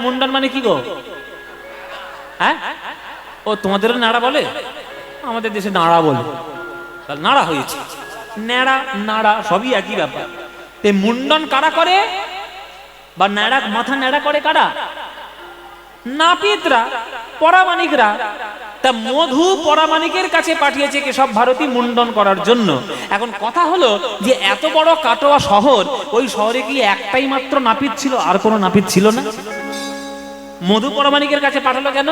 মুন্ডন মানে কি গো? হ্যাঁ, ও তোমাদের নাড়া বলে, আমাদের দেশে নাড়া বলে। নাড়া হয়েছে, ন্যাড়া নাড়া সবই একই ব্যাপার। তে মুন্ডন কারা করে বা ন্যাড়া মাথা ন্যাড়া করে কারা? নাপিতরা, পরামানিকরা। তা মধু পরামানিকের কাছে পাঠিয়েছে কেশব ভারতী মুন্ডন করার জন্য। এখন কথা হলো যে এত বড় কাটোয়া শহর, ওই শহরে কি একটাই মাত্র নাপিত ছিল, আর কোনো নাপিত ছিল না? মধু পরামানিকের কাছে পাঠালো কেন?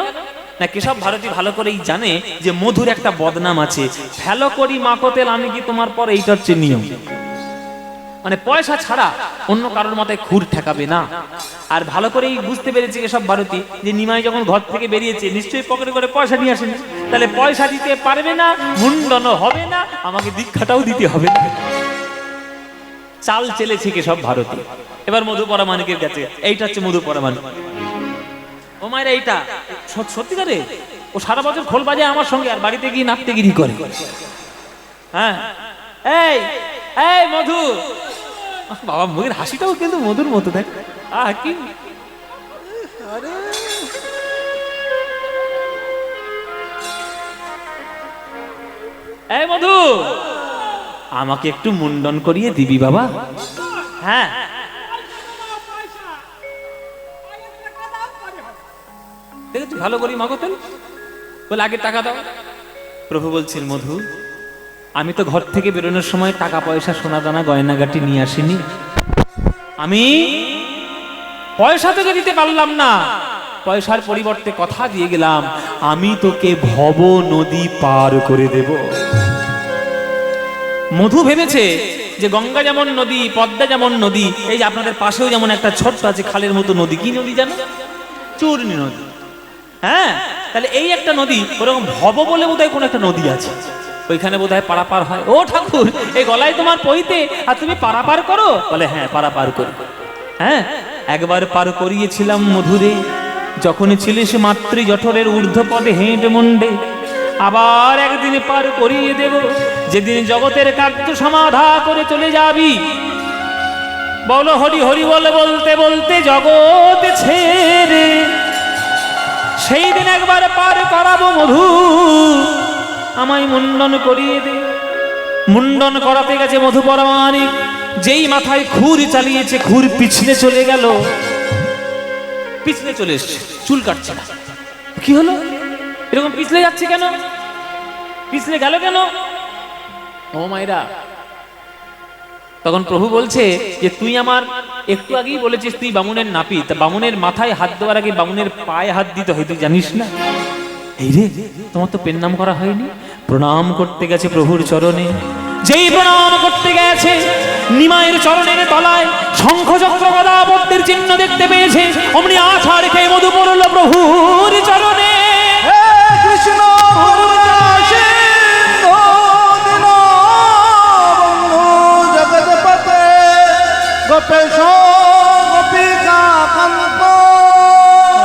না, কেশব ভারতী ভালো করেই জানে যে মধুর একটা বদনাম আছে। ফেলো করি মাকতেল আমি কি তোমার পর, এইটা হচ্ছে নিয়ম। মানে পয়সা ছাড়া অন্য কারোর মাথায় খুর ঠেকাবে না। আর ভালো করেই বুঝতে পেরেছে কেশব ভারতী যে নিমাই যখন ঘর থেকে বেরিয়েছে নিশ্চয়ই পকেটে করে পয়সা নিয়ে আসেনি, তাহলে পয়সা দিতে পারবে না, মুন্ডনও হবে না, আমাকে দীক্ষাটাও দিতে হবে না। চাল চেলেছে কেশব ভারতী এবার মধু পরামানিকের কাছে। এইটা হচ্ছে মধু পরামানিক। ও মায়েরা, এইটা সত্যিকারে ও সারা বছর খোল বাজায় আমার সঙ্গে, আর বাড়িতে গিয়ে নাপতেগিরি করে। হ্যাঁ, এই এই মধু, বাবা মুখের হাসিটাও কিন্তু মধুর মতো, দেখ কি। এই মধু, আমাকে একটু মুন্ডন করিয়ে দিবি বাবা? হ্যাঁ, দেখেছি ভালো করি মাগতেন বলে আগে টাকা দাও। প্রভু বলছেন, মধু আমি তো ঘর থেকে বেরোনোর সময় টাকা পয়সা সোনা দানা গয়নাগাটি নিয়ে আসিনি। আমি পয়সা তোকে দিতে পারলাম না, পয়সার পরিবর্তে কথা দিয়ে গেলাম আমি তোকে ভব নদী পার করে দেব। মধু ভেবেছে যে গঙ্গা যেমন নদী, পদ্মা যেমন নদী, এই যে আপনাদের পাশেও যেমন একটা ছোট্ট আছে খালের মতো নদী, কি নদী জানো? চূর্ণী নদী। হ্যাঁ, তাহলে এই একটা নদী, ওরকম ভব বলে বোধহয় কোন একটা নদী আছে, ওইখানে বোধহয় পারাপার হয়। ও ঠাকুর, এই গলায় তোমার পইতে, আর তুমি পারাপার করো? বলে হ্যাঁ, পারাপার করি। হ্যাঁ, একবার পার করিয়েছিলাম মধুরে, যখন ছিলিস মাতৃ জঠরের ঊর্ধ্বপদে হেঁট মুন্ডে। আবার একদিন পার করিয়ে দেব, যেদিন জগতের কার্য সমাধা করে চলে যাবি। বলো হরি হরি বলে বলতে বলতে জগৎ ছেড়ে, সেই দিন একবার পার করাবো মধু, আমায় মুন্ডন করিয়ে দে। মুন্ডন করাতে গেছে মধু পরামানিক, যেই মাথায় খুর চালিয়েছে খুর পিছলে চলে গেল, পিছলে চলে এসছে, চুল কাটছে না। কি হলো, এরকম পিছলে যাচ্ছে কেন, পিছলে গেল কেন? ও মায়েরা, তখন প্রভু বলছে যে তুই আমার একটু আগেই বলেছিস তুই বামুনের নাপিত, বামুনের মাথায় হাত দেওয়ার আগে বামুনের পায়ে হাত দিতে হয়, তুই জানিস না? এই রে, তোমার তো পেন নাম করা হয়নি। প্রণাম করতে গেছে প্রভুর চরণে, যেই প্রণাম করতে গেছে নিমাইয়ের চরণের তলায় শঙ্খ চক্র গদা পদ্মের চিহ্ন দেখতে পেয়েছে, অমনি আছাড় খেয়ে মধু পড়ল প্রভুর চরণে। কৃষ্ণ জগৎপতে গোপেশ গোপিকা কান্ত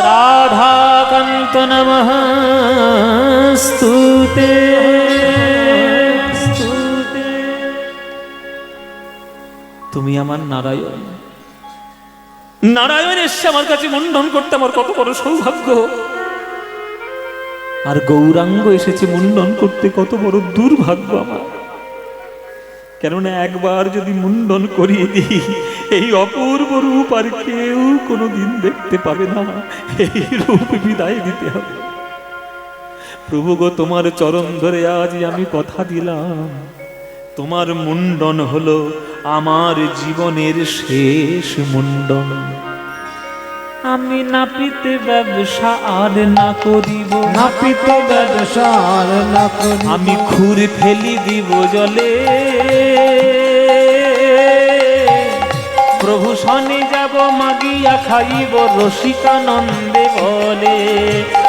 রাধা কান্ত নমস্তুতে। তুমি আমার নারায়ণ, নারায়ণ এসছে আমার কাছে মুন্ডন করতে, আমার কত বড় সৌভাগ্য। আর গৌরাঙ্গ এসেছে মুন্ডন করতে, কত বড় দুর্ভাগ্য আমার। কেননা একবার যদি মুন্ডন করিয়ে দিই, এই অপূর্ব রূপ আর কেউ কোনোদিন দেখতে পাবে না, এই রূপ বিদায় দিতে হবে। প্রভু গো, তোমার চরণ ধরে আজ আমি কথা দিলাম, তোমার মুন্ডন হলো আমার জীবনের শেষ মুন্ডন। আমি নাপিত ব্যবসা আর না করিব, নাপিত ব্যবসা আর না করিব, আমি খুর ফেলি দিব জলে। প্রভু শনি যাব মাগিয়া খাইব রসিকানন্দে বলে।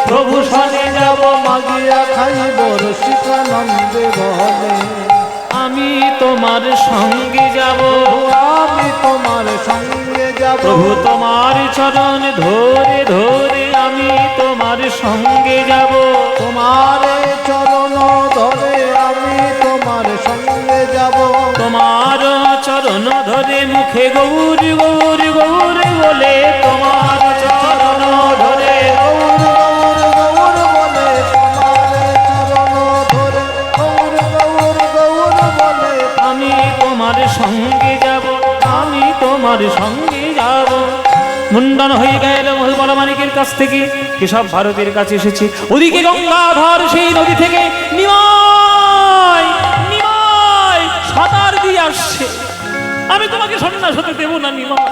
প্রভু শনি যাব মাগিয়া খাইব রসিকানন্দে বলে। আমি তোমার সঙ্গে যাব, আমি তোমার সঙ্গে যাব, প্রভু তোমার চরণ ধরে ধরে আমি তোমার সঙ্গে যাব। তোমার চরণ ধরে আমি তোমার সঙ্গে যাব। তোমার চরণ ধরে মুখে গৌর গৌর গৌর বলে, তোমার চরণ মুন্ডন হয়ে গেল বলমানিকের কাছ থেকে কেশব ভারতীর কাছে এসেছে। ওদিকে গঙ্গাধর সেই নদী থেকে নিমাই নিমাই সাঁতার দিয়ে আসছে। আমি তোমাকে সন্ন্যাস হতে দেব না নিমাই।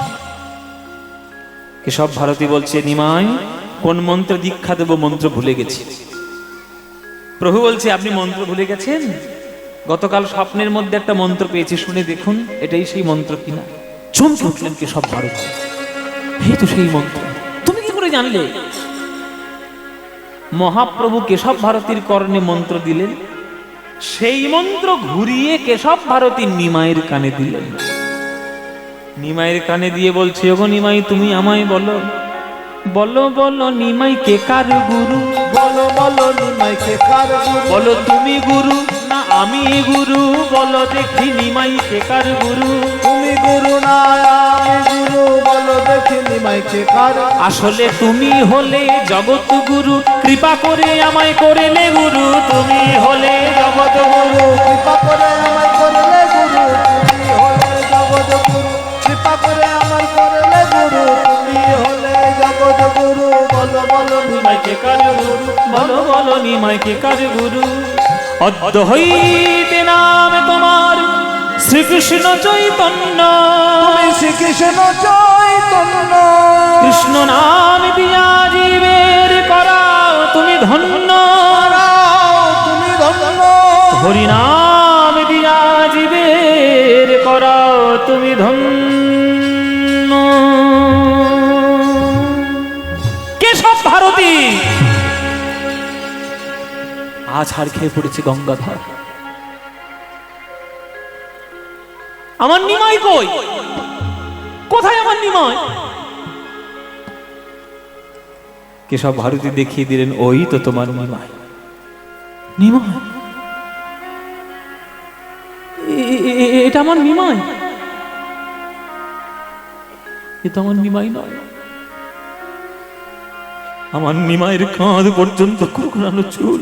কেশব ভারতী বলছে, নিমাই কোন মন্ত্র দীক্ষা দেব? মন্ত্র ভুলে গেছি। প্রভু বলছে, আপনি মন্ত্র ভুলে গেছেন? গতকাল স্বপ্নের মধ্যে একটা মন্ত্র পেয়েছি, শুনে দেখুন এটাই সেই মন্ত্র কিনা। চমকে উঠলেন কেশব ভারতী, এই তো সেই মন্ত্র। তুমি কি করে জানলে? মহাপ্রভু কেশব ভারতীর কর্ণে মন্ত্র দিলেন, সেই মন্ত্র ঘুরিয়ে কেশব ভারতী নিমাইয়ের কানে দিলেন। নিমাইয়ের কানে দিয়ে বলছে, ওগো নিমাই, তুমি আমায় বলো, বলো বলো নিমাই কে কার গুরু? বলো বলো নিমাই কে কার গুরু? বলো তুমি গুরু না আমি গুরু? বলো দেখি নিমাই কে কার গুরু? তুমি গুরু না আমি গুরু, বলো দেখি নিমাই কে কার? আসলে তুমি হলে জগৎ গুরু, কৃপা করে আমায় করলে গুরু। তুমি হলে জগৎ গুরু, কৃপা করে আমায় করলে গুরু। তুমি হলে জগৎ গুরু, কৃপা করে আমায় করলে গুরু। তুমি হলে জগৎ গুরু, বলো বলো নিমাই কে কার গুরু? বলো বলো নিমাই কে কার গুরু? অদ্য হইতে নাম তোমার শ্রীকৃষ্ণ চৈতন্য। তুমি শ্রীকৃষ্ণ চৈতন্য, কৃষ্ণ নাম দিয়া জীবের করাও তুমি ধন্য। তুমি ধন্য। হরি নাম দিয়া জীবের করাও তুমি ধন্য। কেশব ভারতী আজ হার খেয়ে পড়েছে গঙ্গাধর। আমার নিমাই কই? কোথায় আমার নিমাই? কেশব ভারতী দেখিয়ে দিলেন, ওই তো তোমার নিমাই। নিমাই? এটা আমার নিমাই? এটা আমার নিমাই নয়। আমার নিমাইয়ের কাঁধ পর্যন্ত কুরকুরানো চুল,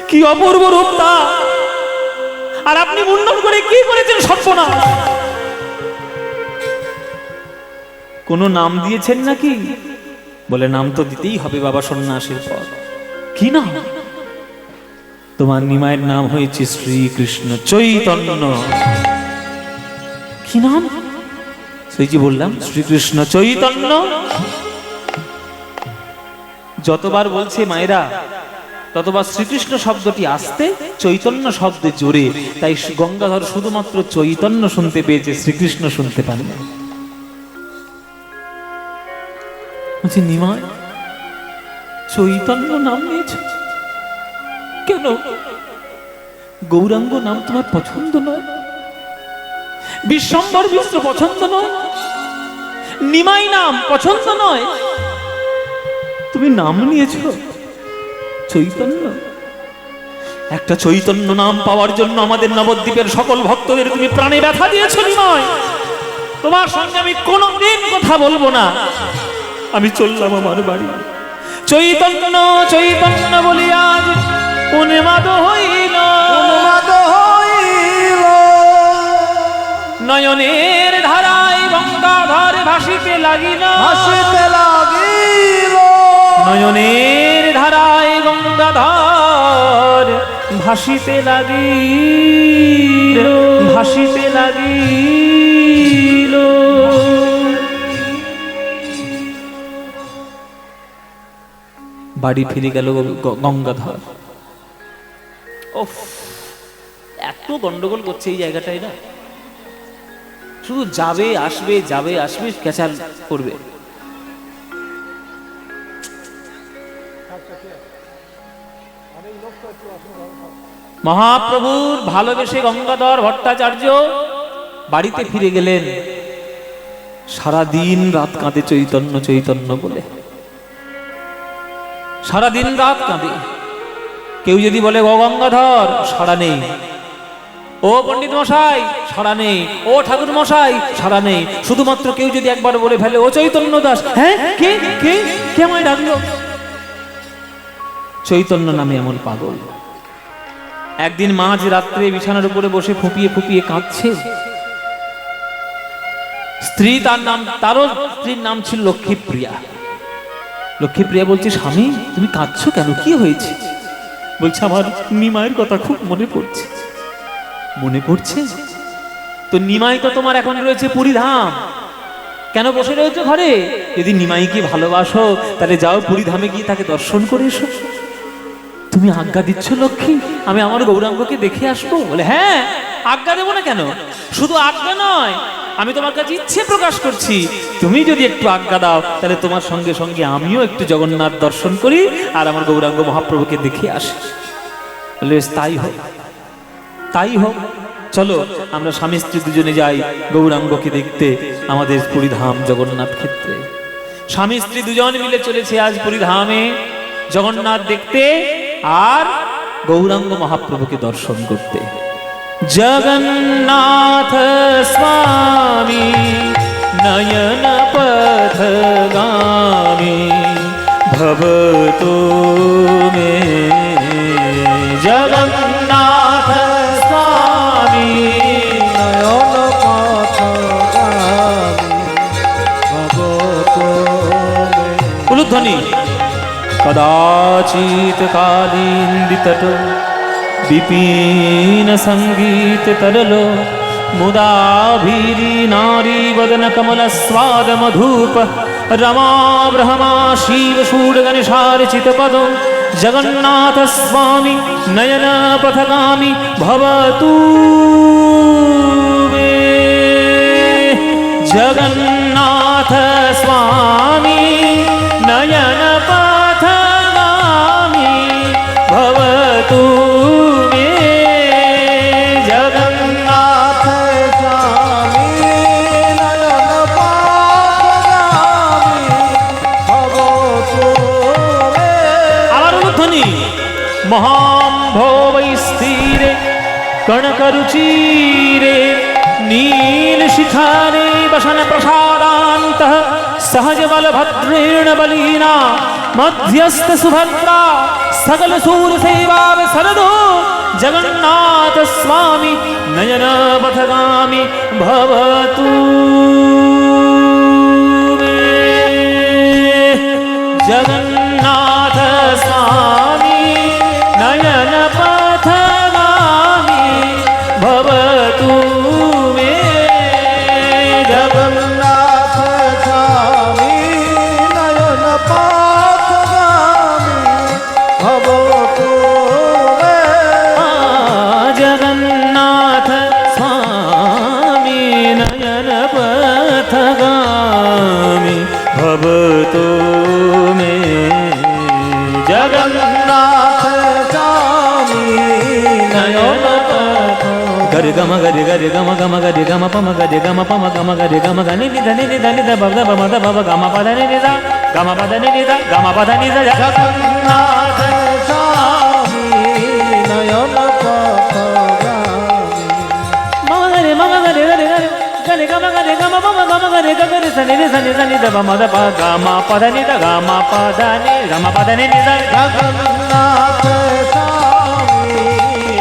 কি অপূর্ব রূপ তার! আর আপনি মুন্ডন করে কি করেছেন সর্বনাশ? কোন নাম দিয়েছেন নাকি? বলে, নাম তো দিতেই হবে বাবা সন্ন্যাসের পর। কি নাম? তোমার নিমাইয়ের নাম হয়েছে শ্রীকৃষ্ণ চৈতন্য। কি নাম? সেই যে বললাম, শ্রীকৃষ্ণ চৈতন্য। যতবার বলছে মায়েরা, ততবার শ্রীকৃষ্ণ শব্দটি আসতে, চৈতন্য শব্দে জোরে। তাই গঙ্গাধর শুধুমাত্র চৈতন্য শুনতে পেয়েছে, শ্রীকৃষ্ণ শুনতে পারে না। বলছি, নিমাই চৈতন্য নাম নিয়েছ কেন? গৌরাঙ্গ নাম তোমার পছন্দ নয়? বিশ্বম্বর মিশ্র পছন্দ নয়? নিমাই নাম পছন্দ নয়? তুমি নাম নিয়েছ চৈতন্য। একটা চৈতন্য নাম পাওয়ার জন্য আমাদের নবদ্বীপের সকল ভক্তদের তুমি প্রাণে ব্যথা দিয়েছ নিমাই। তোমার সঙ্গে আমি কোনোদিন কথা বলবো না। আমি চললাম আমার বাড়ি। চৈতন্য চৈতন্য বলি আজ উন্মাদ হইল, উন্মাদ হইল। নয়নের ধারায় গঙ্গাধর ভাসিতে লাগিল, ভাসিতে লাগিল। নয়নের ধারায় গঙ্গাধর ভাসিতে লাগিল, ভাসিতে লাগিল। বাড়ি ফিরে গেল গঙ্গাধর। ওফ, এত গন্ডগোল করছে এই জায়গাটায় না। শুধু যাবে আসবে যাবে আসবে, ক্যাচাল করবে। মহাপ্রভুর ভালোবেসে গঙ্গাধর ভট্টাচার্য বাড়িতে ফিরে গেলেন। সারাদিন রাত কাঁদে চৈতন্য চৈতন্য বলে, সারাদিন রাত কাঁদে। কেউ যদি বলে ও গঙ্গাধর, সাড়া নেই। ও পণ্ডিত মশাই, সাড়া নেই। ও ঠাকুর মশাই, সাড়া নেই। শুধুমাত্র কেউ যদি একবার বলে ফেলে ও চৈতন্য দাস, হ্যাঁ কে কে কে আমায় ডাকলো? চৈতন্য নামে এমন পাগল। একদিন মাঝ রাত্রে বিছানার উপরে বসে ফুপিয়ে ফুপিয়ে কাঁদছে। স্ত্রী তারও স্ত্রীর নাম ছিল লক্ষ্মীপ্রিয়া। লক্ষ্মীপ্রিয়া বলছে, স্বামী তুমি কাঁদছো কেন, কি হয়েছে? বলছে, আমার নিমাইয়ের কথা খুব মনে পড়ছে। মনে পড়ছে? তো নিমাই তো তোমার এখন রয়েছে পুরীধাম, কেন বসে রয়েছে ঘরে? যদি নিমাইকে ভালোবাসো তাহলে যাও পুরীধামে গিয়ে তাকে দর্শন করে এসো। তুমি আজ্ঞা দিচ্ছ লক্ষ্মী, আমি আমার গৌরাঙ্গকে দেখে আসবো? বলে, হ্যাঁ, আজ্ঞা দেবো না কেন? শুধু আজ্ঞা নয়, আমি তোমার কাছে ইচ্ছে প্রকাশ করছি, তুমি যদি একটু আজ্ঞা দাও তাহলে তোমার সঙ্গে সঙ্গে আমিও একটু জগন্নাথ দর্শন করি আর আমার গৌরাঙ্গ মহাপ্রভুকে দেখে আসি। বলে, তাই হোক, তাই হোক, চলো আমরা স্বামী স্ত্রী দুজনে যাই গৌরাঙ্গকে দেখতে আমাদের পুরীধাম জগন্নাথ ক্ষেত্রে। স্বামী স্ত্রী দুজন মিলে চলেছে আজ পুরীধামে জগন্নাথ দেখতে আর গৌরাঙ্গ মহাপ্রভুকে দর্শন করতে। জগন্নাথ স্বামী নয়ন পথগামী ভবতু মে। জগন্নাথ স্বামী নয়ন পথগামী ভবতু মে। উলুধ্বনি। কদাচিৎ কালিন্দিতট বিপিন সঙ্গীত তরলো মুদাভিরি নারী বদন কমল স্বাদ মধুপ রমা ব্রহ্মা শিব শূড গণেশার চিতপদ জগন্নাথ স্বামী নয়ন পথগামী ভবতু মে। জগন্নাথ স্বামী নয়ন পথগামী ভবতু মে। জগন্নাথ স্বামী নয়ন পথগামী ভবতু মে। আবার উলুধ্বনি। মহাম্ভবৈ স্থিরে কনকরুচিরে নীল শিখারে বসন প্রসাদান্তঃ सहज बलभद्रेण बलीना मध्यस्थ सुभद्रा सकल सूर सेवा सरदो जगन्नाथ स्वामी नयन पथगामी भवतु मे। जगन्नाथ स्वामी नयन पथगामी भवतु मे। জগন্নাথ স্বামী নয়ন পথগামী ভবতু মে। জগন্নাথ স্বামী নয়ন পথগামী ভবতু মে। জগন্নাথ স্বামী নয়ন গরি গম গরি গরি গম গম গরি গম পম গরি গম পম গম গরি গম গনি নি ধনি নি ধনি দ বব দ বম দ বব গম পদ নি নি দা গম পদ নি নি দা গম পদ নি দা। জগন্নাথ স্বামী নয়ন পথগামী মম গরি গরি গরি গরি গম গরি গম পম গম গরি গরি সনি নি সনি সনি দ বম দ প গম পদ নি দা গম পদ নি নি দা। জগন্নাথ স্বামী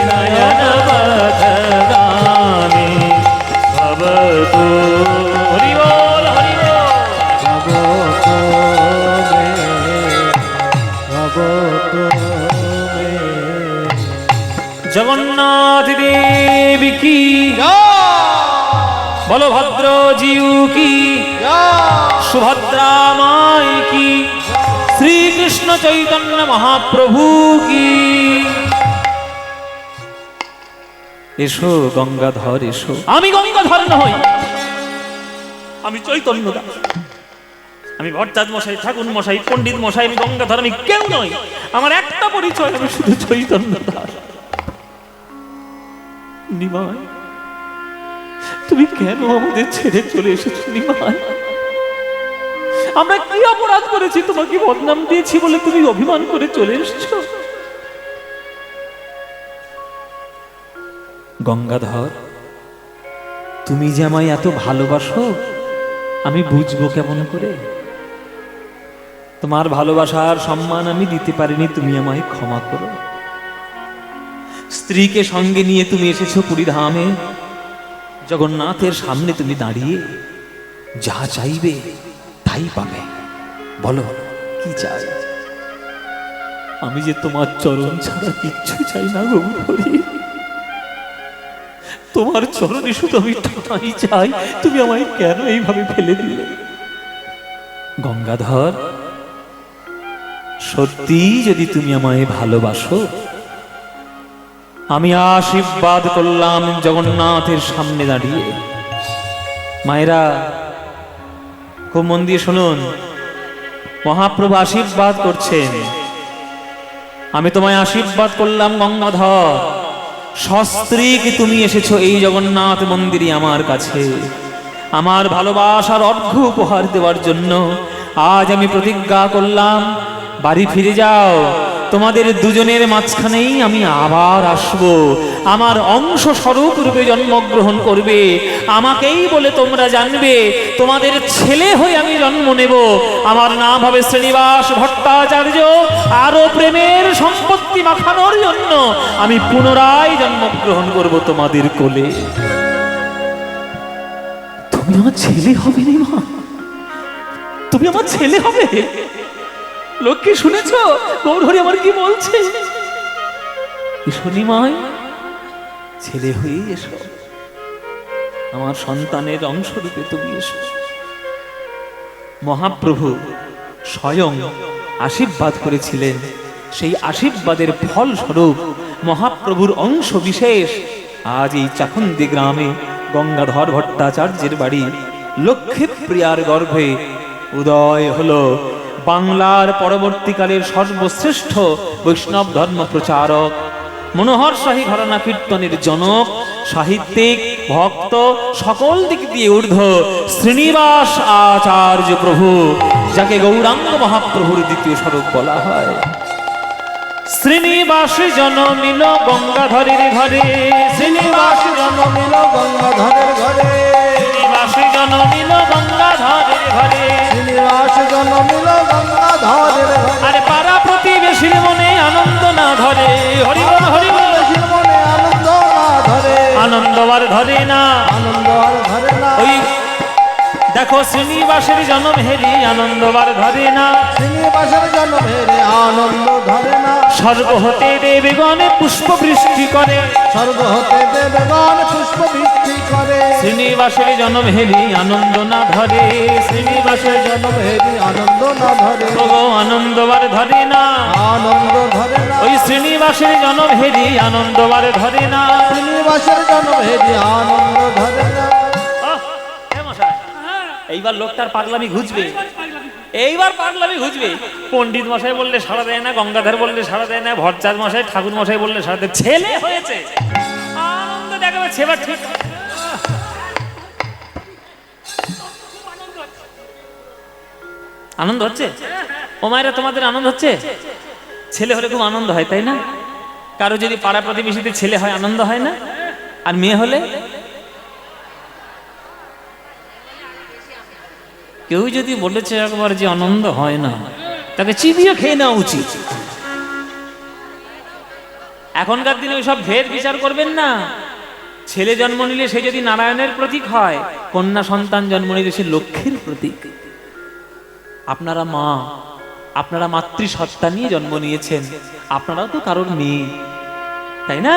নয়ন পথগামী ভবতু। হরি বল, হরি বল। ভবতু মে। ভবতু মে। জগন্নাথ দেবী কি, বলভদ্র জিউ কি, সুভদ্রা মাই কি, শ্রীকৃষ্ণ চৈতন্য মহাপ্রভু কি। এসো গঙ্গাধর এসো। আমি গঙ্গাধর নই, আমি চৈতন্য দাস, আমি ভট্টাচ মশাই, ঠাকুর মশাই, পণ্ডিত মশাই, আমি গঙ্গাধর, আমি কেউ নই। আমার একটা পরিচয়, আমি শুধু চৈতন্য দাস। নিমাই, তুমি কেন আমাদের ছেড়ে চলে এসেছো নিমাই? আমরা কি অপরাধ করেছি তোমাকে বদনাম দিয়েছি বলে তুমি অভিমান করে চলে এসেছো? গঙ্গাধর, তুমি যে আমায় এত ভালোবাসো আমি বুঝবো কেমন করে? তোমার ভালোবাসার সম্মান আমি দিতে পারিনি, তুমি আমায় ক্ষমা করো। স্ত্রীকে সঙ্গে নিয়ে তুমি এসেছো পুরীধামে, জগন্নাথের সামনে তুমি দাঁড়িয়ে যা চাইবে তাই পাবে। বলো কি চাই? আমি যে তোমার চরণ ছাড়া কিচ্ছু চাই না গৌরহরি, তোমার চরণে শুধু আমি ঠাঁই চাই। তুমি আমায় কেন এইভাবে ফেলে দিলে? গঙ্গাধর, সত্যি যদি তুমি আমায় ভালোবাসো, আমি আশীর্বাদ করলাম জগন্নাথের সামনে দাঁড়িয়ে। মায়েরা খুব মন দিয়ে শুনুন, মহাপ্রভু আশীর্বাদ করছেন। আমি তোমায় আশীর্বাদ করলাম গঙ্গাধর, সস্ত্রীক তুমি এসেছো এই জগন্নাথ মন্দিরে আমার কাছে আমার ভালোবাসার অর্ঘ্য উপহার দেওয়ার জন্য। আজ আমি প্রতিজ্ঞা করলাম, বাড়ি ফিরে যাও, তোমাদের দুজনের মাঝখানেই আমি আবার আসব। আমার অংশ স্বরূপ রূপে জন্মগ্রহণ করবে, আমাকেই বলে তোমরা জানবে। তোমাদের ছেলে হয়ে আমি জন্ম নেব। আমার নাম হবে শ্রীনিবাস ভট্টাচার্য। আরো প্রেমের সম্পত্তি মাখানোর জন্য আমি পুনরায় জন্মগ্রহণ করব তোমাদের কোলে। তুমি আমার ছেলে হবে রে মা, তুমি আমার ছেলে হবে। লোককে শুনেছ গৌরহরি আমার কি বলছে? শুনি মাই, ছেলে হয়ে এসো, আমার সন্তানের অংশরূপে তুমি এসো। মহাপ্রভু স্বয়ং আশীর্বাদ করেছিলেন, সেই আশীর্বাদের ফলস্বরূপ মহাপ্রভুর অংশ বিশেষ আজ এই চাকুন্দি গ্রামে গঙ্গাধর ভট্টাচার্যের বাড়ি লক্ষ্মীপ্রিয়ার গর্ভে উদয় হলো। বাংলার পরবর্তীকালের সর্বশ্রেষ্ঠ বৈষ্ণব ধর্ম প্রচারক, মনোহর শাহী ঘরানা কীর্তনের জনক, সাহিত্যিক, ভক্ত, সকল দিক দিয়ে ঊর্ধ্ব শ্রীনিবাস আচার্য প্রভু, যাকে গৌরাঙ্গ মহাপ্রভুর দ্বিতীয় স্বরূপ বলা হয়। শ্রীনিবাস জনমিল গঙ্গাধরের ঘরে, শ্রীনিবাস জন্মিল গঙ্গাধরের ঘরে, শ্রীনিবাস জনমিল গঙ্গাধরের ঘরে, শ্রীনিবাস জন্মিল গঙ্গাধরের ঘরে। আরে পাড়া প্রতিবেশীর মনে আনন্দ না ধরে, হরিবল হরিবল, বেশির মনে আনন্দ না ধরে, আনন্দ আর ধরে না। আনন্দ আর ধরে না। ওই দেখো শ্রীনিবাসের জন্ম হেরি আনন্দ আর ধরে না। শ্রীনিবাসের জন্মের আনন্দ ধরে না। স্বর্গ হতে দেবগণে পুষ্প বৃষ্টি করে, স্বর্গ হতে দেবগণ পুষ্প বৃষ্টি করে। শ্রীনিবাসের জন্ম হেরি আনন্দ না ধরে, শ্রীনিবাসের জন্মেরই আনন্দ না ধরে, ওগো আনন্দ আর ধরে না। আনন্দ ধরে না। ওই শ্রীনিবাসের জন্ম হেরি আনন্দ আর ধরে না। শ্রীনিবাসের জন্মেরই আনন্দ ধরে না। এইবার লোকটার পাগলামি ঘুচবে, এইবার পাগলামি ঘুচবে। পণ্ডিত মশাই বললে সাড়া দেয় না, গঙ্গাধর বললে সাড়া দেয় না, ভট্টাচার্য মশাই, ঠাকুর মশাই বললে সাড়া দেয়। ছেলে হয়েছে, আনন্দ দেখাবে, ছেবার ঠিক। আনন্দ হচ্ছে ও মায়েরা, তোমাদের আনন্দ হচ্ছে? ছেলে হলে খুব আনন্দ হয়, তাই না? কারো যদি পাড়া প্রতিবেশীতে ছেলে হয় আনন্দ হয় না? আর মেয়ে হলে? কেউ যদি বলেছে একবার যে আনন্দ হয় না, তাকে চিবিয়ে খেয়ে নেওয়া উচিত। এখনকার দিনে ওই সব ভেদ বিচার করবেন না। ছেলে জন্ম নিলে সে যদি নারায়ণের প্রতীক হয়, কন্যা সন্তান জন্ম নিলে সে লক্ষ্মীর প্রতীক। আপনারা মা, আপনারা মাতৃসত্তা নিয়ে জন্ম নিয়েছেন, আপনারাও তো কারোর মেয়ে, তাই না?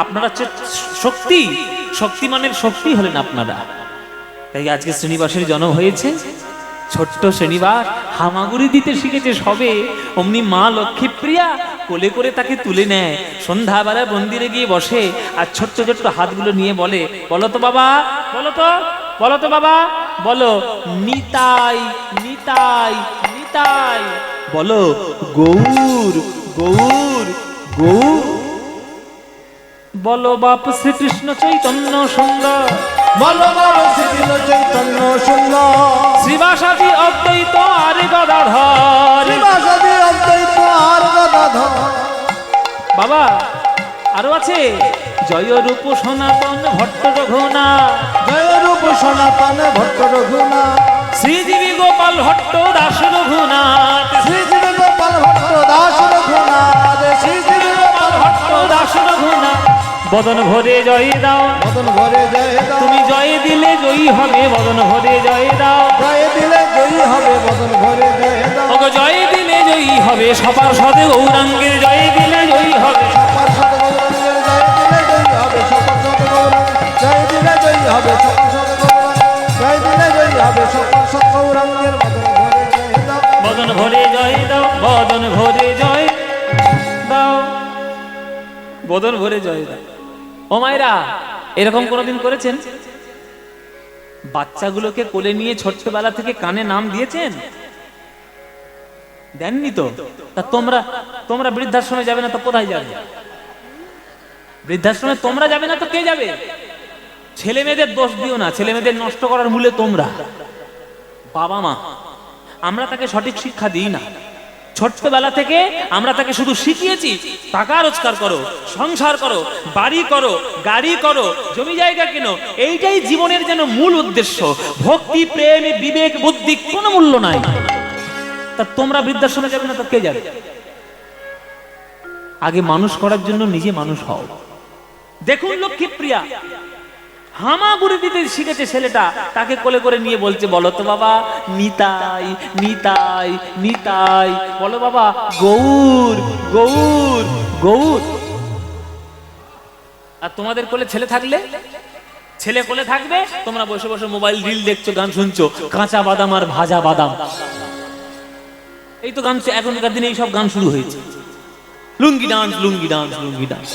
আপনারা হচ্ছে শক্তি, শক্তিমানের শক্তি হলেন আপনারা। তাই আজকে শ্রীনিবাসের জন্ম হয়েছে। ছোট্ট শ্রীনিবাস হামাগুড়ি দিতে শিখেছে সবে, অমনি মা লক্ষ্মীপ্রিয়া কোলে করে তাকে তুলে নেয়। সন্ধ্যাবেলায় মন্দিরে গিয়ে বসে আর ছোট্ট ছোট্ট হাতগুলো নিয়ে বলে, বলো তো বাবা, বলো তো, বলো তো বাবা, বলো নিতাই নিতাই নিতাই, বলো গৌর গৌর গৌর, বলো বাপ শ্রীকৃষ্ণ চৈতন্য সুন্দর, বলো বলো শ্রীকৃষ্ণ চৈতন্য সুন্দর, শ্রীবাসাদি অদ্বৈত আর গদাধর। শ্রীবাসাদি অদ্বৈত আর গদাধর। বাবা আরো আছে, জয় রূপ সনাতন ভট্ট রঘুনাথ, জয় রূপ সনাতন ভট্ট রঘুনাথ, শ্রীজীবী গোপাল ভট্ট দাস রঘুনাথ, শ্রীজীবী গোপাল ভট্ট দাস রঘুনাথ, শ্রীজীবী গোপাল ভট্ট দাস রঘুনাথ, বদন ভরে জয় দাও, বদন ভরে জয় দাও, তুমি জয় দিলে জয়ী হবে, বদন ভরে জয় দাও, জয় দিলে জয়ী হবে, বদন ভরে জয় দাও, ওগো জয় দিলে জয়ী হবে, সবার সদে গৌরাঙ্গের জয় দিলে জয়ী হবে, সপার সদ গৌরাঙ্গের জয় দিলে জয়ী হবে, সপার সদ গৌরাঙ্গের জয় দিলে জয়ী হবে, সপার সদ গৌরাঙ্গের জয় দিলে জয়ী হবে, সপার সদ গৌরাঙ্গের বদন ভরে জয় দাও, বদন ভরে জয় দাও, বদন ভরে জয় দাও। ও মায়েরা, এরকম কোনোদিন করেছেন? বাচ্চাগুলোকে কোলে নিয়ে ছোট্টবেলা থেকে কানে নাম দিয়েছেন? দেননি তো? তা তোমরা বৃদ্ধাশ্রমে যাবে না তো কোথায় যাবে? বৃদ্ধাশ্রমে তোমরা যাবে না তো কে যাবে? ছেলে মেয়েদের দোষ দিও না, ছেলে মেয়েদের নষ্ট করার মূলে তোমরা বাবা মা। আমরা তাকে সঠিক শিক্ষা দিই না। ছোট্টবেলা থেকে আমরা তাকে শুধু শিখিয়েছি টাকা রোজগার করো, সংসার করো, বাড়ি করো, গাড়ি করো, জমি জায়গা কেনো, এইটাই জীবনের যেন মূল উদ্দেশ্য। ভক্তি, প্রেম, বিবেক, বুদ্ধি কোনো মূল্য নাই। তা তোমরা বৃদ্ধাশ্রমে যাবে না তো কে যাবে? আগে মানুষ করার জন্য নিজে মানুষ হও। দেখুন লক্ষ্মীপ্রিয়া হামাগুড়ি দিতে শিখেছে ছেলেটা, তাকে কোলে করে নিয়ে বলছে, বলো তো বাবা নিতাই নিতাই নিতাই, বলো বাবা গৌর গৌর গৌর। আর তোমাদের কোলে ছেলে থাকলে, ছেলে কোলে থাকবে, তোমরা বসে বসে মোবাইল রিল দেখছো, গান শুনছো, কাঁচা বাদাম আর ভাজা বাদাম। এই তো গান, এখনকার দিনে এইসব গান শুরু হয়েছে, লুঙ্গি ডান্স লুঙ্গি ডান্স লুঙ্গি ডান্স।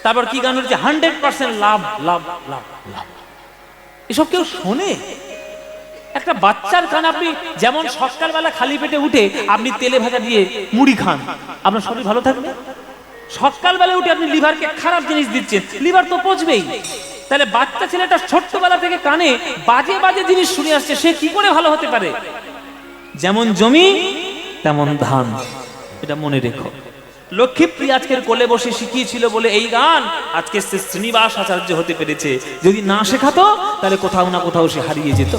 তারপর কি গান হচ্ছে? 100% লাভ লাভ লাভ লাভ। এসব কেউ শোনে? একটা বাচ্চার গান আপনি যেমন সকালবেলা খালি পেটে উঠে আপনি তেলে ভাজা দিয়ে মুড়ি খান, আপনার শরীর ভালো থাকবে? সকালবেলা উঠে আপনি লিভারকে খারাপ জিনিস দিচ্ছেন, লিভার তো পচবেই। তাহলে বাচ্চা ছেলেটা ছোট্টবেলা থেকে কানে বাজে বাজে জিনিস শুনে আসছে, সে কি করে ভালো হতে পারে? যেমন জমি তেমন ধান, এটা মনে রেখো। লক্ষ্মীপ্রিয়া আজকের কোলে বসে শিখিয়েছিল বলে এই গান আজকে সে শ্রীনিবাস আচার্য হতে পেরেছে। যদি না শেখাতো তাহলে কোথাও না কোথাও সে হারিয়ে যেত।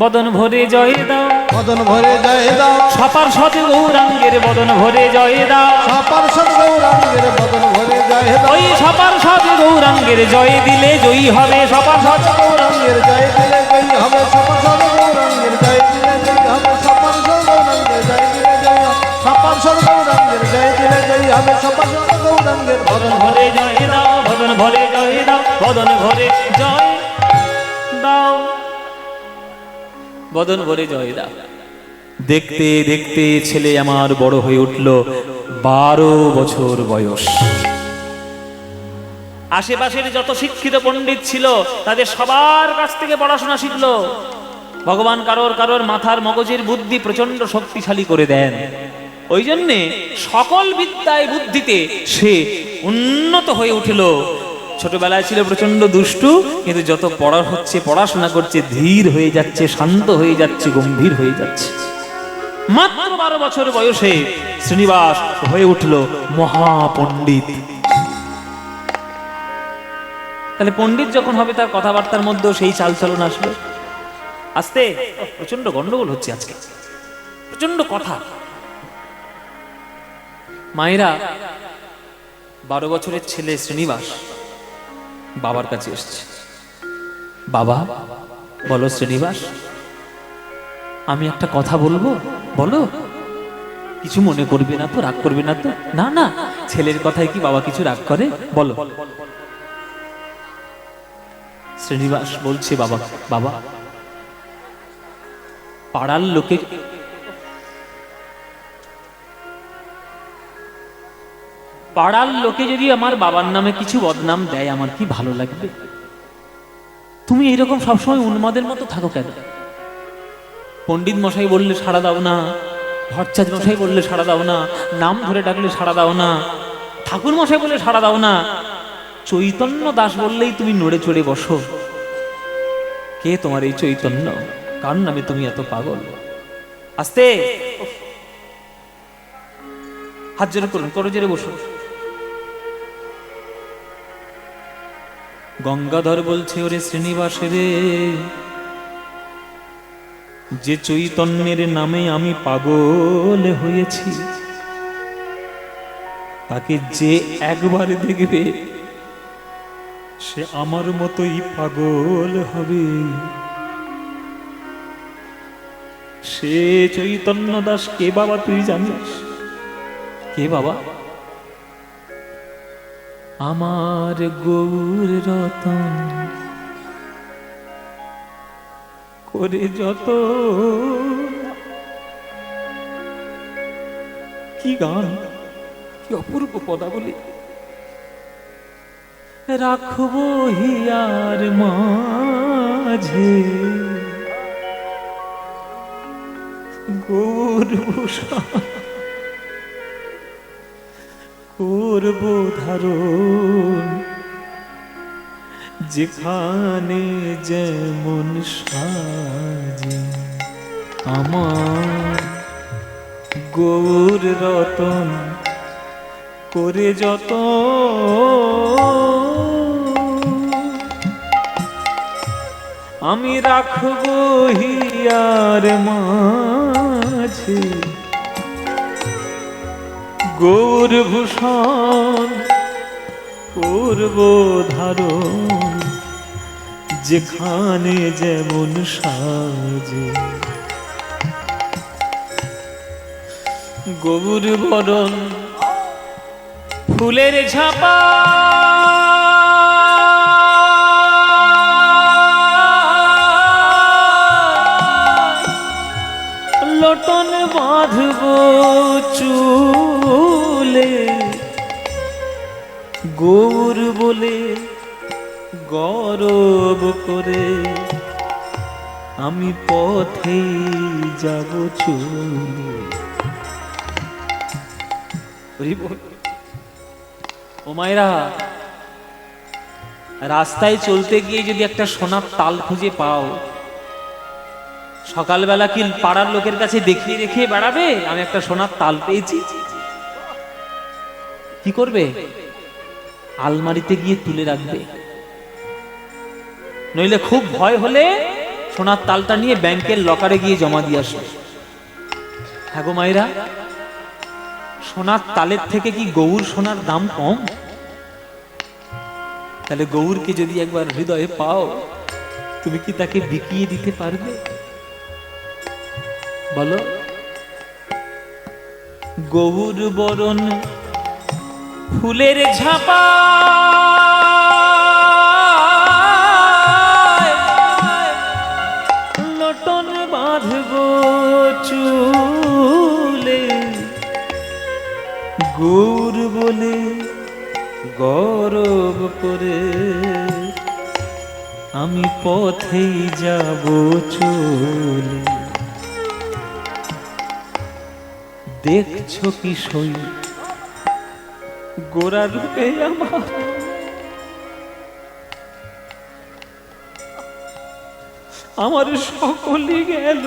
বদন ভরে জয় দাও, বদন ভরে জয় দাও, সপার সতে গৌরাঙ্গের বদন ভরে জয় দাও, সপার সদ গৌরাঙ্গের বদন ভরে জয় দাও, ওই সপার সতে গৌরাঙ্গের জয় দিলে জয়ী হবে, সপার সত গৌরাঙ্গের জয় দিলে জয়ী হবে, সপার সদ গৌরাঙ্গের জয় দিলে জয়ী হবে, সপার সদ গৌরাঙ্গের জয় দিলে জয়ী হবে, সপার সদ গৌরাঙ্গের জয় দিলে জয়ী হবে, সপার সদ গৌরাঙ্গের বদন ভরে জয় দাও, বদন ভরে জয় দাও, বদন ভরে জয় দাও, বদন ভরে জয় দাও। দেখতে দেখতে ছেলে আমার বড় হয়ে উঠল, 12 বছর বয়স। আশেপাশের যত শিক্ষিত পণ্ডিত ছিল তাদের সবার কাছ থেকে পড়াশোনা শিখলো। ভগবান কারোর কারোর মাথার মগজের বুদ্ধি প্রচন্ড শক্তিশালী করে দেন। ওই জন্যে সকল বিদ্যায় বুদ্ধিতে সে উন্নত হয়ে উঠল। ছোটবেলায় ছিল প্রচন্ড দুষ্টু, কিন্তু যত পড়া হচ্ছে, পড়াশোনা করছে, ধীর হয়ে যাচ্ছে, শান্ত হয়ে যাচ্ছে, গম্ভীর হয়ে যাচ্ছে। মাত্র 12 বছর বয়সে শ্রীনিবাস হয়ে উঠল মহাপণ্ডিত। তাহলে পণ্ডিত যখন হবে তার কথাবার্তার মধ্যেও সেই চালচলন আসবে। আস্তে প্রচন্ড গন্ডগোল হচ্ছে আজকে, প্রচন্ড কথা। মায়েরা, 12 বছরের ছেলে শ্রীনিবাস বাবার কাছে এসছে। বাবা, বলো শ্রীনিবাস, আমি একটা কথা বলবো, বলো। কিছু মনে করবে না তো, রাগ করবে না তো? না না, ছেলের কথায় কি বাবা কিছু রাগ করে? বলো। শ্রীনিবাস বলছে, বাবা বাবা, পাড়ার লোকে যদি আমার বাবার নামে কিছু বদনাম দেয়, আমার কি ভালো লাগবে? তুমি এইরকম সবসময় উন্মাদের মতো থাকো কেন? পণ্ডিত মশাই বললে সাড়া দাও না, ভট্টাচার্য মশাই বললে সাড়া দাও না, নাম ধরে ডাকলে সাড়া দাও না, ঠাকুর মশাই বললে সাড়া দাও না, চৈতন্য দাস বললেই তুমি নড়ে চড়ে বসো। কে তোমার এই চৈতন্য? কার নামে তুমি এত পাগল? আস্তে, হাত জোরে করুন, করো জোরে বসো। গঙ্গাধর বলছে, ওরে শ্রীনিবাস রে, যে চৈতন্যের নামে আমি পাগল হয়েছি, তাকে যে একবার দেখবে সে আমার মতোই পাগল হবে। সে চৈতন্য দাস কে বাবা তুই জানিস? কে বাবা? আমার গৌর রতন করে যত। কি গান, কি অপূর্ব পদাবলী। রাখবো হিয়ার মাঝে গৌরভূষণ করব ধারণ, যেখানে যেমন সাজে আমার গৌর রতন করে যত। আমি রাখবো হিয়ার মাঝে গৌরভূষণ করব ধারণ, যেখানে যেমন সাজে গৌর বরণ ফুলের ঝাপা। লটন বাঁধব চুলে গৌর বলে গৌরব করে, আমি পথে যাব চলে। ও মায়েরা, রাস্তায় চলতে গিয়ে যদি একটা সোনার তাল খুঁজে পাও, সকালবেলা কি পাড়ার লোকের কাছে দেখিয়ে দেখিয়ে বেড়াবে আমি একটা সোনার তাল পেয়েছি? কি করবে? আলমারিতে গিয়ে তুলে রাখবে, নইলে খুব ভয় হলে সোনার তালটা নিয়ে ব্যাংকের লকারে গিয়ে জমা দিয়ে আসবে। হ্যাঁ গো মায়েরা, সোনার তালের থেকে কি গৌর সোনার দাম কম? তাহলে গৌরকে যদি একবার হৃদয়ে পাও, তুমি কি তাকে বিকিয়ে দিতে পারবে? বলো। গৌর বরণ ফুলের ঝাপা, লটন বাঁধব চুলে গৌর বলে গৌরব করে, আমি পথেই যাব চলে। দেখছো কি সই গোরা রূপে আমার, আমার সকলই গেল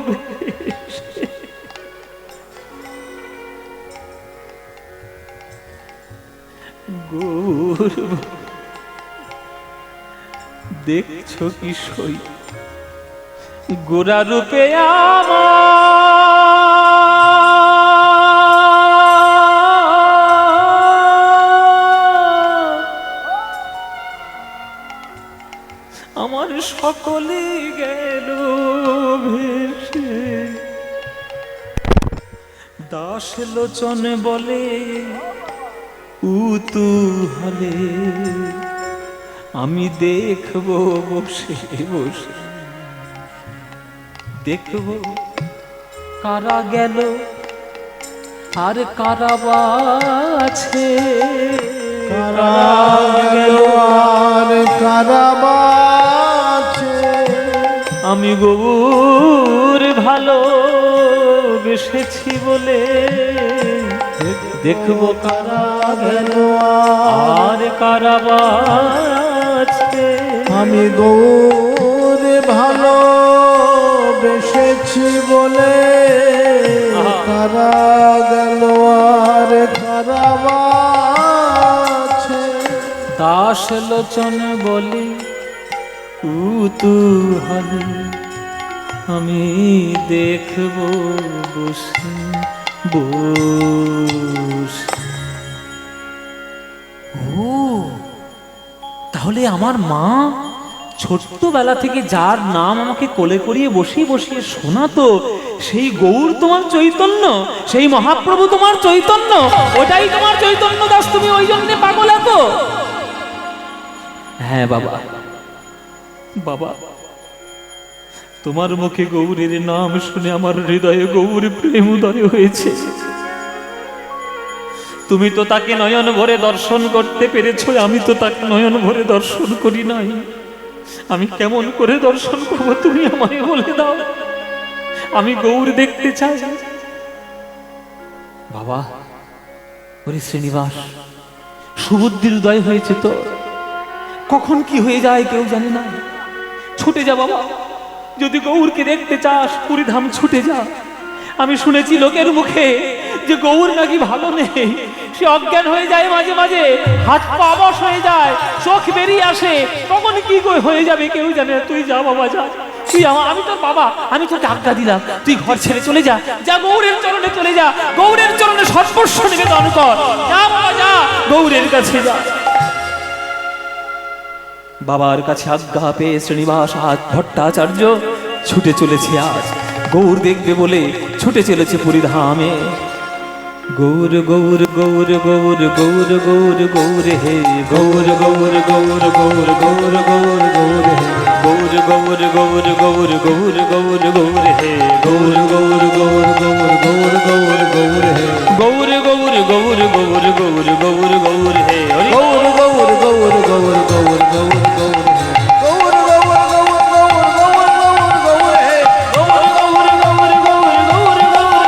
ভেসে। গৌর দেখছো কি সই গোরা রূপে আমার সকলে গেল ভেসে। দাস লোচন বলে উতূহলে, আমি দেখবো বসে বসে, দেখবো কারা গেল আর কারা বাছে, কারা গেল আর কারা বাছে। আমি গৌর ভালো বেসেছি বলে দেখবো কারা গেল আর কারা বাছে। আমি গৌর ভালো বেসেছি বলে কারা গেল আর কারা বাছে। দাস লোচন বলি কুতূহলী, আমি দেখবো বসে বসে। তাহলে আমার মা ছোট্টবেলা থেকে যার নাম আমাকে কোলে করিয়ে বসিয়ে বসিয়ে শোনাতো, সেই গৌর তোমার চৈতন্য, সেই মহাপ্রভু তোমার চৈতন্য, ওটাই তোমার চৈতন্য দাস, তুমি ওই জন্যে পাগল এত? হ্যাঁ বাবা, বাবা তোমার মুখে গৌরের নাম শুনে আমার হৃদয়ে গৌর প্রেম উদয় হয়েছে। তুমি তো তাকে নয়ন ভরে দর্শন করতে পেরেছো, আমি তো তাকে নয়ন ভরে দর্শন করি নাই। আমি কেমন করে দর্শন করব তুমি আমায় বলে দাও, আমি গৌর দেখতে চাই। বাবা, ওরে শ্রীনিবাস, সুবুদ্ধির উদয় হয়েছে তো, কখন কি হয়ে যায় কেউ জানে না। ছুটে যা বাবা, যদি গৌরকে দেখতে চাস পুরীধাম ছুটে যা। আমি শুনেছি লোকের মুখে যে গৌর নাকি ভালো নেই, সে অজ্ঞান হয়ে যায় মাঝে মাঝে, হাত পা অবশ হয়ে যায়, চোখ বেরিয়ে আসে, কখন কি হয়ে যাবে কেউ জানে না। তুই যা বাবা, যা, তুই আমি তোর বাবা, আমি তোকে আজ্ঞা দিলাম, তুই ঘর ছেড়ে চলে যা, যা গৌরের চরণে চলে যা, গৌরের চরণে সর্বস্ব নিবেদন কর, যা বাবা যা, গৌরের কাছে যা। বাবার কাছে আজ্ঞা পেয়ে শ্রীনিবাস আজ ভট্টাচার্য ছুটে চলেছে, আজ গৌর দেখবে বলে ছুটে চলেছে পুরীধামে। গৌর গৌর গৌর গৌর গৌর গৌর গৌর হে, গৌর গৌর গৌর গৌর গৌর গৌর গৌর হে, গৌর গৌর গৌর গৌর গৌর গৌর গৌর হে, গৌর গৌর গৌর গৌর গৌর গৌর গৌর হে, গৌর গৌর গৌর গৌর গৌর গৌর গৌর হে, গৌর গৌর গৌর গৌর গৌর গৌর গৌর হে, গৌর গৌর গৌর গৌর গৌর গৌর গৌর হে, গৌর গৌর গৌর গৌর গৌর গৌর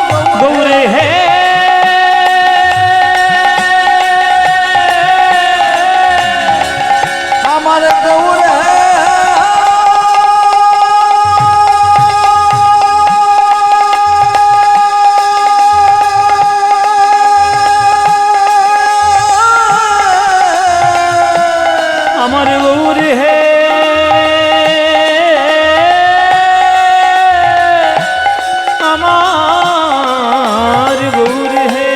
গৌর হে। আমার গৌর হে। আমার গৌর হে, আমার গৌর হে,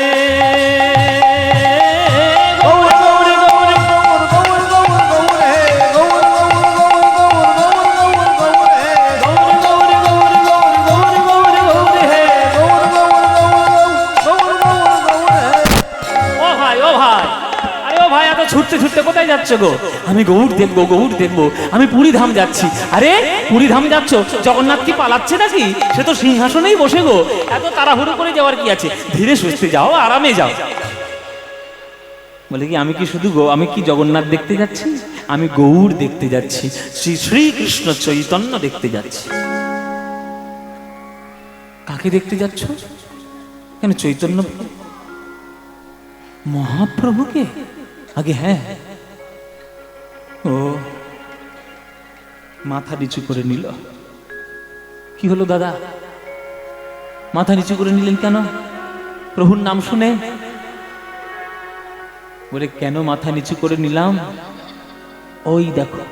গৌর গৌর গৌর গৌর গৌর গৌর গৌর হে, গৌর গৌর গৌর গৌর গৌর গৌর গৌর হে, গৌর গৌর গৌর গৌর গৌর গৌর গৌর হে, গৌর গৌর গৌর গৌর গৌর গৌর হে। ও ভাই, ও ভাই, আরে ও ভাই, এত ছুটতে ছুটতে কোথায় যাচ্ছ গো? আমি গৌর দেখবো, গৌর দেখবো, আমি পুরীধাম যাচ্ছি। আরে পুরীধাম যাচ্ছ, জগন্নাথ কি পালাচ্ছে নাকি? সে তো সিংহাসনেই বসে গো, এত তাড়াহুড়ো করে যাওয়ার কি আছে? ধীরে সুস্থে যাও, আরামে যাও। বলে কি আমি কি শুধু আমি কি জগন্নাথ দেখতে যাচ্ছি? আমি গৌর দেখতে যাচ্ছি, শ্রী শ্রীকৃষ্ণ চৈতন্য দেখতে যাচ্ছি। কাকে দেখতে যাচ্ছ? কেন চৈতন্য মহাপ্রভুকে? আগে হ্যাঁ, ও মাথা নিচু করে নিল। কি হলো দাদা, মাথা নিচু করে নিলেন কেন? প্রভুর নাম শুনে? বলে কেন মাথা নিচু করে নিলাম? ওই দেখো